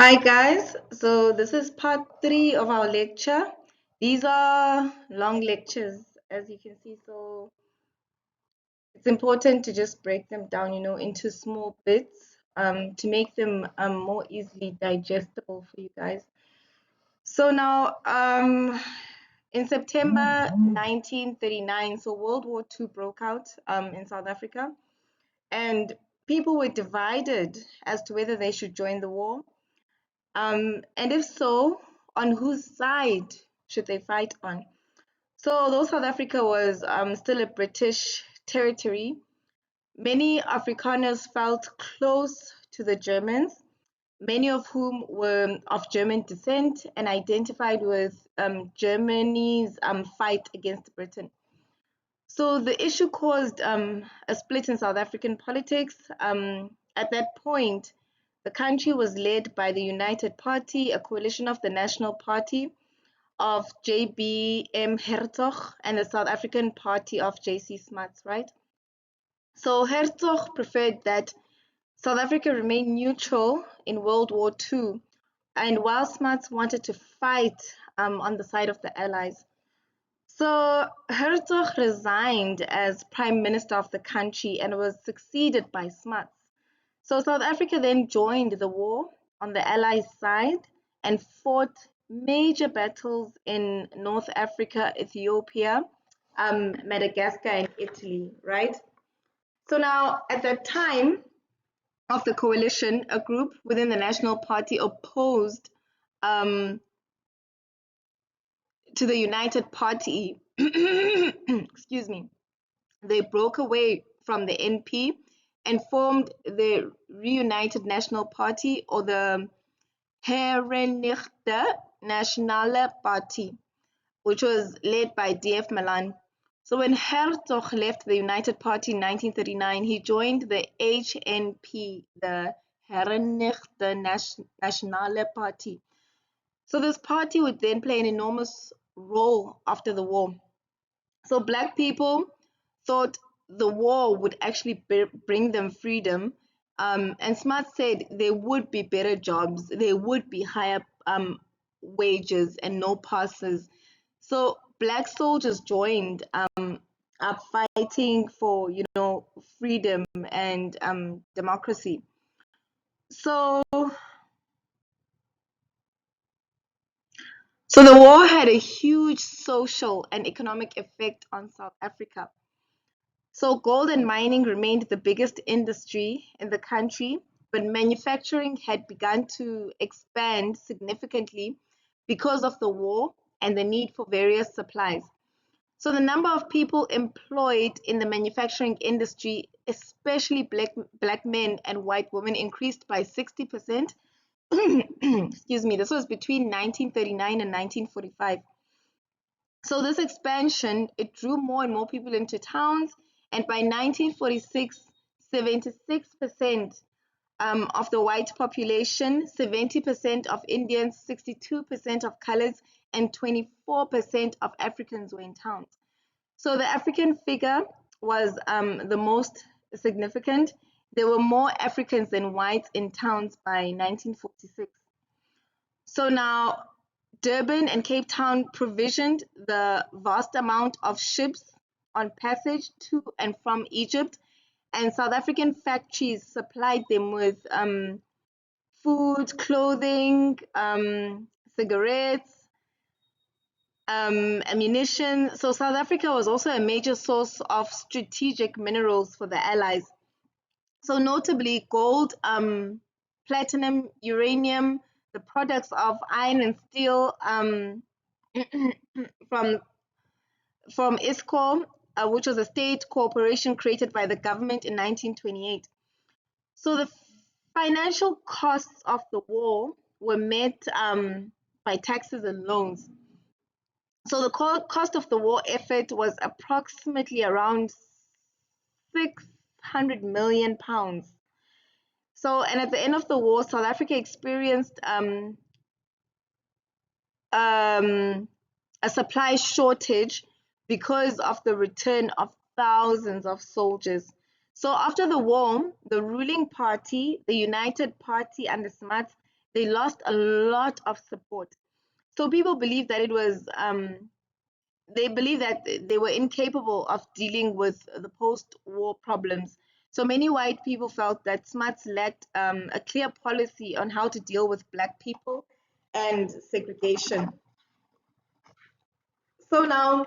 Hi guys, so this is part three of our lecture. These are long lectures, as you can see, so it's important to just break them down, into small bits to make them more easily digestible for you guys. So now, in September 1939, so World War II broke out in South Africa, and people were divided as to whether they should join the war. And if so, on whose side should they fight on? So, although South Africa was still a British territory, many Afrikaners felt close to the Germans, many of whom were of German descent and identified with Germany's fight against Britain. So, the issue caused a split in South African politics. At that point, the country was led by the United Party, a coalition of the National Party of JBM Hertzog and the South African Party of JC Smuts, right? So Hertzog preferred that South Africa remain neutral in World War II, and while Smuts wanted to fight on the side of the Allies. So Hertzog resigned as Prime Minister of the country and was succeeded by Smuts. So South Africa then joined the war on the Allies' side and fought major battles in North Africa, Ethiopia, Madagascar, and Italy, right? So now, at that time of the coalition, a group within the National Party opposed um, to the United Party. Excuse me. They broke away from the NP and formed the Reunited National Party, or the Herenigde Nasionale Party, which was led by D.F. Malan. So when Hertzog left the United Party in 1939, he joined the HNP, the Herenigde Nasionale Party. So this party would then play an enormous role after the war. So black people thought the war would actually bring them freedom. And Smart said there would be better jobs, there would be higher wages and no passes. So black soldiers joined up fighting for, freedom and democracy. So, so the war had a huge social and economic effect on South Africa. So gold and mining remained the biggest industry in the country, but manufacturing had begun to expand significantly because of the war and the need for various supplies. So the number of people employed in the manufacturing industry, especially black men and white women, increased by 60%. Excuse me, this was between 1939 and 1945. So this expansion, it drew more and more people into towns, and by 1946, 76% of the white population, 70% of Indians, 62% of colors, and 24% of Africans were in towns. So the African figure was the most significant. There were more Africans than whites in towns by 1946. So now Durban and Cape Town provisioned the vast amount of ships on passage to and from Egypt, and South African factories supplied them with food, clothing, cigarettes, ammunition. So South Africa was also a major source of strategic minerals for the Allies. So notably gold, platinum, uranium, the products of iron and steel from ISCOR, which was a state corporation created by the government in 1928. So the financial costs of the war were met by taxes and loans. So the cost of the war effort was approximately around 600 million pounds. So, and at the end of the war, South Africa experienced a supply shortage because of the return of thousands of soldiers. So after the war, the ruling party, the United Party under Smuts, They lost a lot of support. So people believe that they believe that they were incapable of dealing with the post-war problems. So many white people felt that Smuts lacked a clear policy on how to deal with Black people and segregation. So now,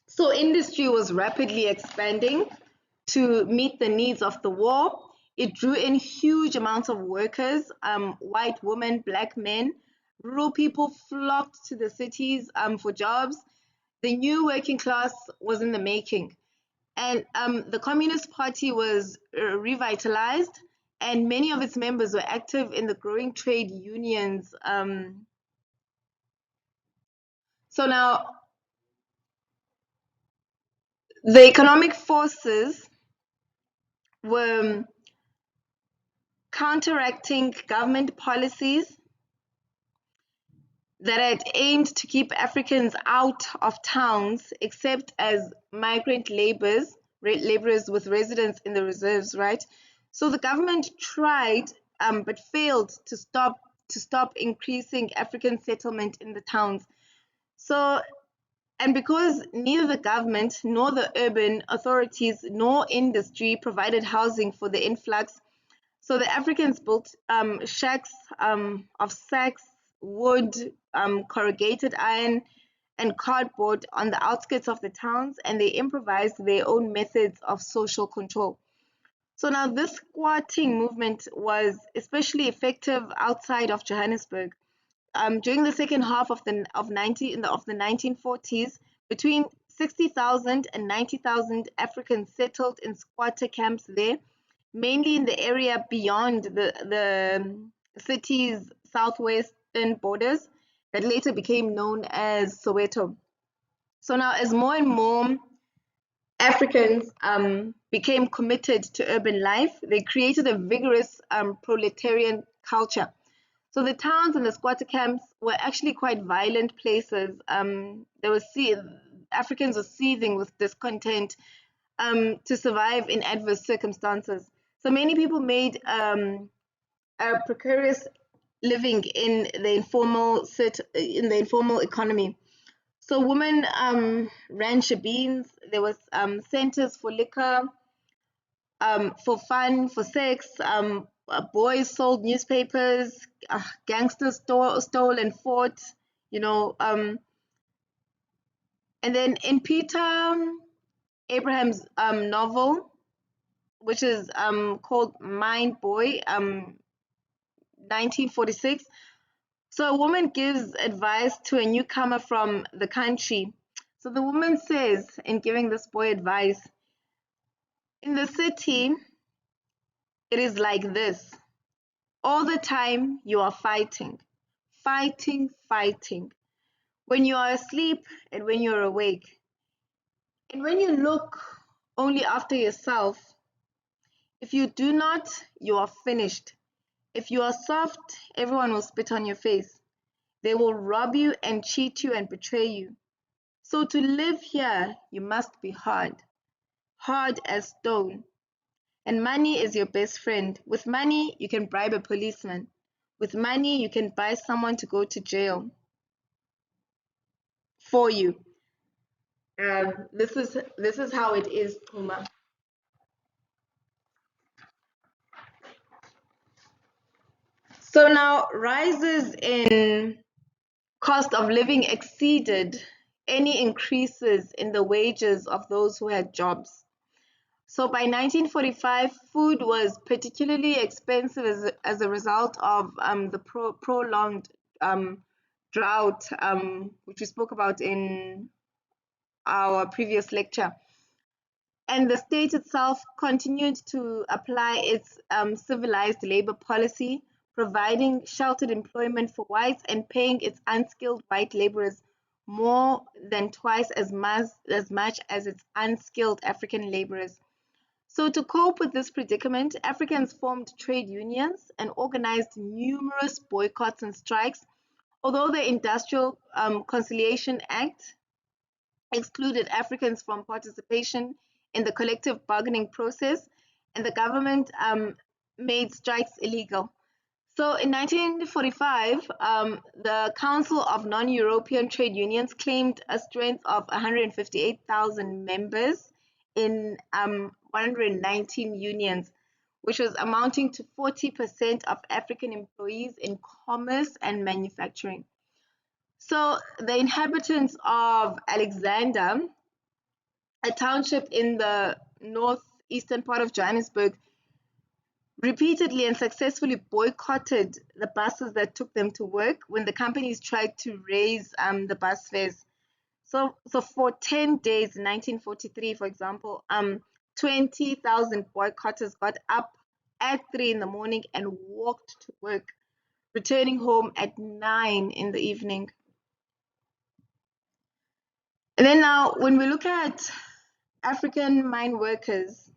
so industry was rapidly expanding to meet the needs of the war. It drew in huge amounts of workers, white women, Black men. Rural people flocked to the cities for jobs. The new working class was in the making. And the Communist Party was revitalized, and many of its members were active in the growing trade unions. So now, the economic forces were counteracting government policies that had aimed to keep Africans out of towns except as migrant laborers with residence in the reserves, right? So the government tried, but failed to stop increasing African settlement in the towns. So, and because neither the government nor the urban authorities nor industry provided housing for the influx, so the Africans built shacks of sacks, wood, corrugated iron, and cardboard on the outskirts of the towns, and they improvised their own methods of social control. So now this squatting movement was especially effective outside of Johannesburg. During the second half of the 1940s, between 60,000 and 90,000 Africans settled in squatter camps there, mainly in the area beyond the city's southwestern borders that later became known as Soweto. So now, as more and more Africans became committed to urban life, they created a vigorous proletarian culture. So the towns and the squatter camps were actually quite violent places. Africans were seething with discontent to survive in adverse circumstances. So many people made a precarious living in the informal economy. So women ran shebeens. There was centers for liquor, for fun, for sex. Boys sold newspapers. Gangsters stole and fought. You know. And then in Peter Abraham's novel, which is called Mind Boy, 1946. So a woman gives advice to a newcomer from the country. So the woman says, in giving this boy advice, in the city, it is like this. All the time you are fighting, fighting, fighting. When you are asleep and when you're awake. And when you look only after yourself, if you do not, you are finished. If you are soft, everyone will spit on your face. They will rob you and cheat you and betray you. So to live here, you must be hard, hard as stone. And money is your best friend. With money, you can bribe a policeman. With money, you can buy someone to go to jail for you. This is how it is, Puma. So now rises in cost of living exceeded any increases in the wages of those who had jobs. So by 1945, food was particularly expensive as a result of the prolonged drought, which we spoke about in our previous lecture. And the state itself continued to apply its civilized labor policy, providing sheltered employment for whites and paying its unskilled white laborers more than twice as much as its unskilled African laborers. So, to cope with this predicament, Africans formed trade unions and organized numerous boycotts and strikes. Although the Industrial Conciliation Act excluded Africans from participation in the collective bargaining process, and the government made strikes illegal. So in 1945, the Council of Non-European Trade Unions claimed a strength of 158,000 members in 119 unions, which was amounting to 40% of African employees in commerce and manufacturing. So the inhabitants of Alexander, a township in the northeastern part of Johannesburg, repeatedly and successfully boycotted the buses that took them to work when the companies tried to raise the bus fares. So for 10 days in 1943, for example, 20,000 boycotters got up at 3 in the morning and walked to work, returning home at 9 in the evening. And then now, when we look at African mine workers,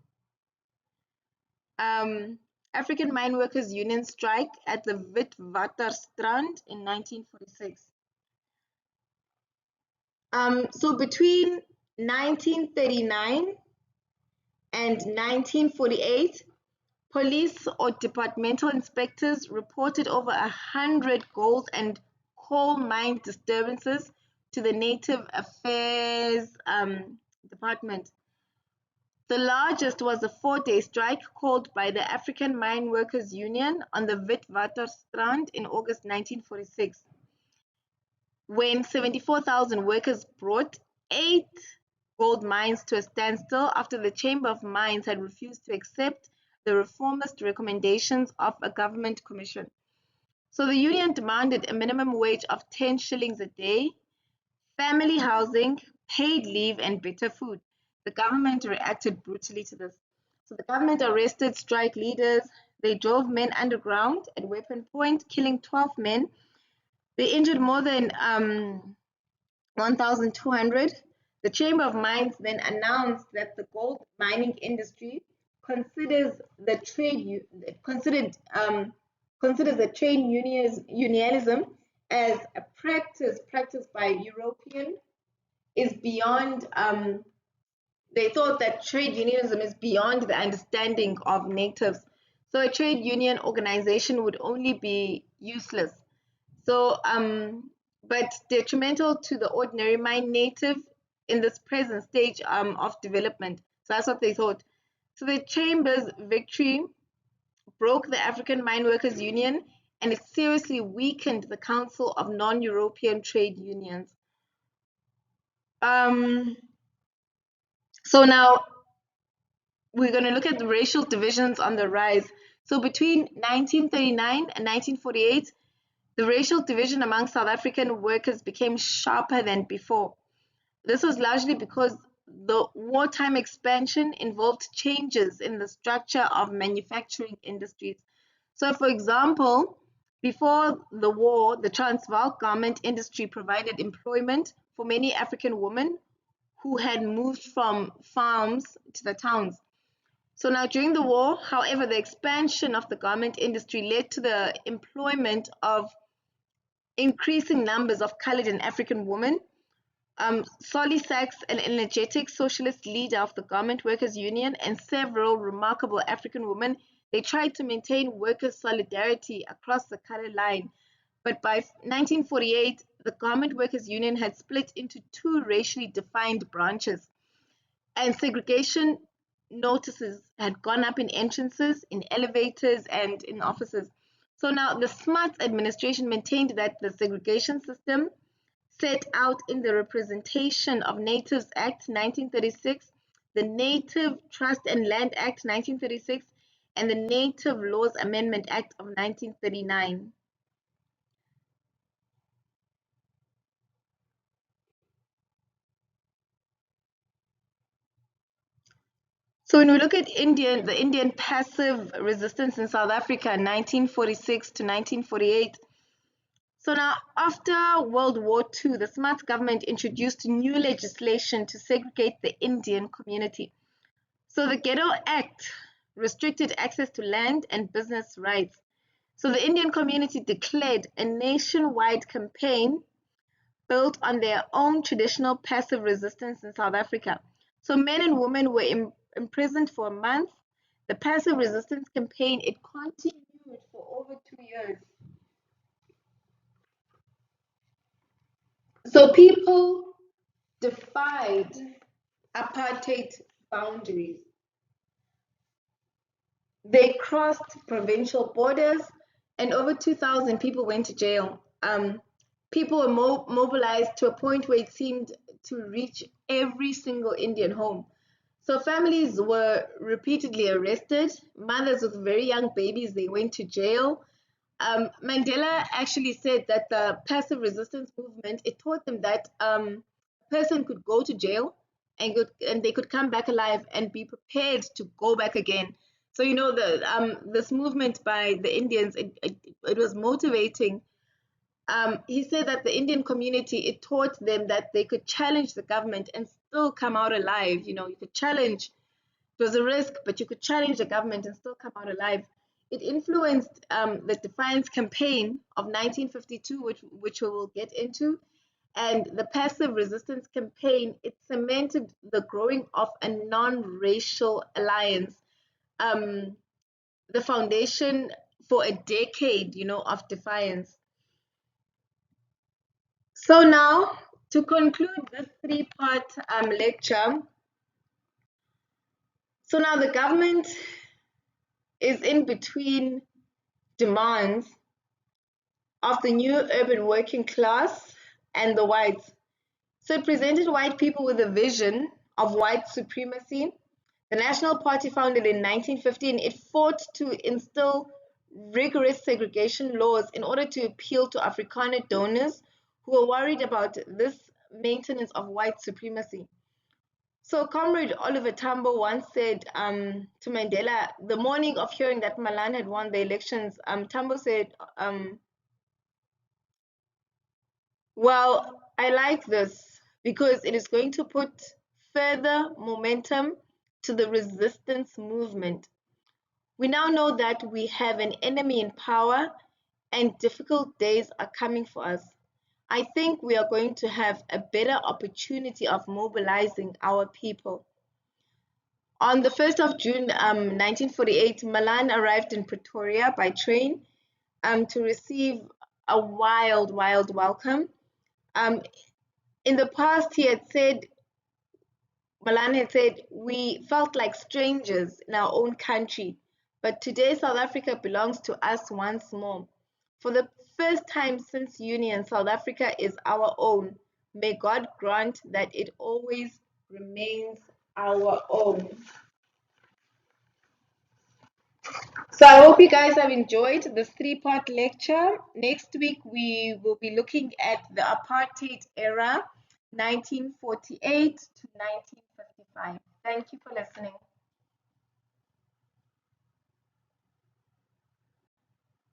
um, African Mine Workers Union strike at the Witwatersrand in 1946. So between 1939 and 1948, police or departmental inspectors reported over 100 gold and coal mine disturbances to the Native Affairs Department. The largest was a 4-day strike called by the African Mine Workers Union on the Witwatersrand in August 1946, when 74,000 workers brought 8 gold mines to a standstill after the Chamber of Mines had refused to accept the reformist recommendations of a government commission. So the union demanded a minimum wage of 10 shillings a day, family housing, paid leave, and better food. The government reacted brutally to this. So the government arrested strike leaders. They drove men underground at weapon point, killing 12 men. They injured more than 1,200. The Chamber of Mines then announced that the gold mining industry considers the trade considers the trade unionism as a practice practiced by European is beyond. They thought that trade unionism is beyond the understanding of natives. So a trade union organization would only be useless. So, but detrimental to the ordinary mind native in this present stage of development. So that's what they thought. So the Chamber's victory broke the African Mine Workers Union and it seriously weakened the Council of Non-European Trade Unions. Um, so now we're going to look at the racial divisions on the rise. So between 1939 and 1948, the racial division among South African workers became sharper than before. This was largely because the wartime expansion involved changes in the structure of manufacturing industries. So, for example, before the war, the Transvaal garment industry provided employment for many African women who had moved from farms to the towns. So now during the war, however, the expansion of the garment industry led to the employment of increasing numbers of colored and African women. Solly Sachs, an energetic socialist leader of the Garment Workers Union, and several remarkable African women, they tried to maintain workers' solidarity across the color line. But by 1948, the Garment Workers Union had split into 2 racially defined branches, and segregation notices had gone up in entrances, in elevators, and in offices. So now the Smuts administration maintained that the segregation system set out in the Representation of Natives Act 1936, the Native Trust and Land Act 1936, and the Native Laws Amendment Act of 1939. So when we look at the Indian passive resistance in South Africa, 1946 to 1948. So now, after World War II, the Smuts government introduced new legislation to segregate the Indian community. So the Ghetto Act restricted access to land and business rights. So the Indian community declared a nationwide campaign built on their own traditional passive resistance in South Africa. So men and women were imprisoned for a month. The passive resistance campaign, it continued for over 2 years. So people defied apartheid boundaries. They crossed provincial borders, and over 2,000 people went to jail. People were mobilized to a point where it seemed to reach every single Indian home. So families were repeatedly arrested. Mothers with very young babies, they went to jail. Mandela actually said that the passive resistance movement, it taught them that a person could go to jail and they could come back alive and be prepared to go back again. So this movement by the Indians, it was motivating. He said that the Indian community, it taught them that they could challenge the government and still come out alive. You could challenge. It was a risk, but you could challenge the government and still come out alive. It influenced the Defiance Campaign of 1952, which we will get into, and the Passive Resistance Campaign. It cemented the growing of a non-racial alliance, um, the foundation for a decade, of defiance. So now, to conclude this three-part lecture, so now the government is in between demands of the new urban working class and the whites. So it presented white people with a vision of white supremacy. The National Party, founded in 1915, it fought to instill rigorous segregation laws in order to appeal to Afrikaner donors who were worried about this maintenance of white supremacy. So Comrade Oliver Tambo once said to Mandela, the morning of hearing that Malan had won the elections, Tambo said, well, I like this because it is going to put further momentum to the resistance movement. We now know that we have an enemy in power and difficult days are coming for us. I think we are going to have a better opportunity of mobilizing our people. On the 1st of June 1948, Malan arrived in Pretoria by train to receive a wild, wild welcome. Um, in the past, Malan had said, we felt like strangers in our own country, but today South Africa belongs to us once more. For the first time since union, South Africa is our own. May God grant that it always remains our own. So I hope you guys have enjoyed this three-part lecture. Next week, we will be looking at the apartheid era, 1948 to 1955. Thank you for listening.